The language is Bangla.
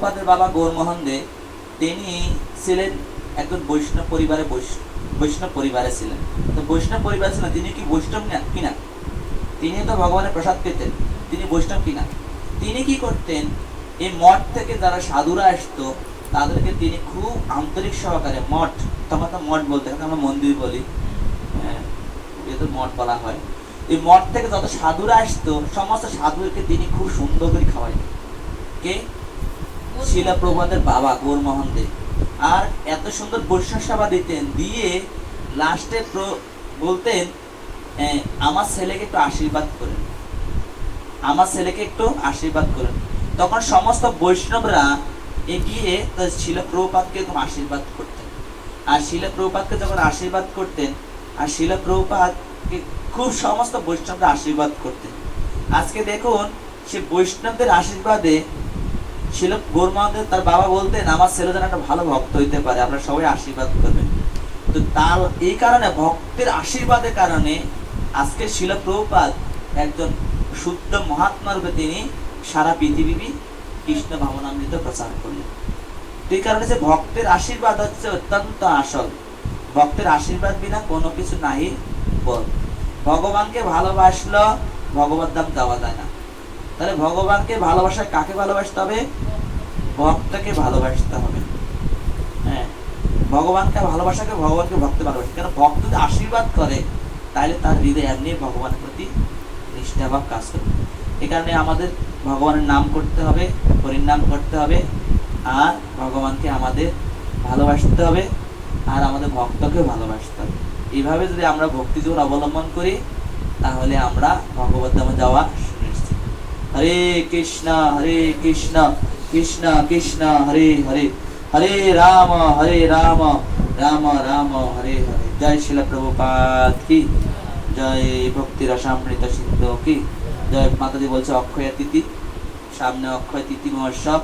প্রভুপাদের বাবা গৌরমোহন দে তিনি ছিলেন একজন বৈষ্ণব পরিবারে ছিলেন। তো বৈষ্ণব পরিবার ছিলেন, তিনি কি বৈষ্ণব কিনা? তিনি তো ভগবানের প্রসাদ পেতেন, তিনি বৈষ্ণব কিনা? তিনি কি করতেন, এই মঠ থেকে যারা সাধুরা আসতো তাদেরকে তিনি খুব আন্তরিক সহকারে, মঠ তখন তো মঠ বলতে আমরা মন্দির বলি, যেহেতু মঠ বলা হয়, এই মঠ থেকে যত সাধুরা আসতো সমস্ত সাধুদেরকে তিনি খুব সুন্দর করে খাওয়াইতেন। কে? শিলা প্রভুপাদের বাবা গৌরমোহন দে। আর এত সুন্দর বৈষ্ণব সেবা দিতেন, দিয়ে লাস্টে বলতেন আমার ছেলেকে একটু আশীর্বাদ করেন, আমার ছেলেকে একটু আশীর্বাদ করেন। তখন সমস্ত বৈষ্ণবরা এগিয়ে শিলা প্রভুপাদকে আশীর্বাদ করতেন। আর শিলা প্রভুপাদকে যখন আশীর্বাদ করতেন, আর শিলা প্রভুপাদকে খুব সমস্ত বৈষ্ণবরা আশীর্বাদ করতেন। আজকে দেখুন সে বৈষ্ণবদের আশীর্বাদে শিলা গৌরমোহন দে তার বাবা বলতেন আমার ছেলে যেন একটা ভালো ভক্ত হইতে পারে, আপনারা সবাই আশীর্বাদ করবেন। তো তার এই কারণে ভক্তের আশীর্বাদের কারণে আজকে শিলা প্রভুপাদ একজন শুদ্ধ মহাত্মা রূপে তিনি সারা পৃথিবী কৃষ্ণ ভাবনামৃত প্রচার করলেন। এই কারণে যে ভক্তের আশীর্বাদ হচ্ছে অত্যন্ত আসল। ভক্তের আশীর্বাদ বিনা কোনো কিছু নাই বল। ভগবানকে ভালোবাসলো ভগবত ধাম যাওয়া যায় না। তাহলে ভগবানকে ভালোবাসা কাকে ভালোবাসতে হবে? ভক্তকে ভালোবাসতে হবে। হ্যাঁ, ভগবানকে ভালোবাসাকে ভগবানকে ভক্ত ভালোবাসে। কেন? ভক্ত যদি আশীর্বাদ করে তাহলে তার হৃদয় এমনি ভগবানের প্রতি নিষ্ঠাভাব কাজ করবে। এই কারণে আমাদের ভগবানের নাম করতে হবে, হরির নাম করতে হবে, আর ভগবানকে আমাদের ভালোবাসতে হবে, আর আমাদের ভক্তকে ভালোবাসতে হবে। এইভাবে যদি আমরা ভক্তি জীবন অবলম্বন করি তাহলে আমরা ভগবত ধামে যাওয়া সুনিশ্চিত। হরে কৃষ্ণ কৃষ্ণ কৃষ্ণ হরে হরে, হরে রাম রাম রাম হরে হরে। জয় শিলা প্রভুপাদ কি জয়। ভক্তি রসামৃত সিন্ধু কি জয়। মাতাজি বলছে অক্ষয় তিথি, সামনে অক্ষয় তিথি মহোৎসব।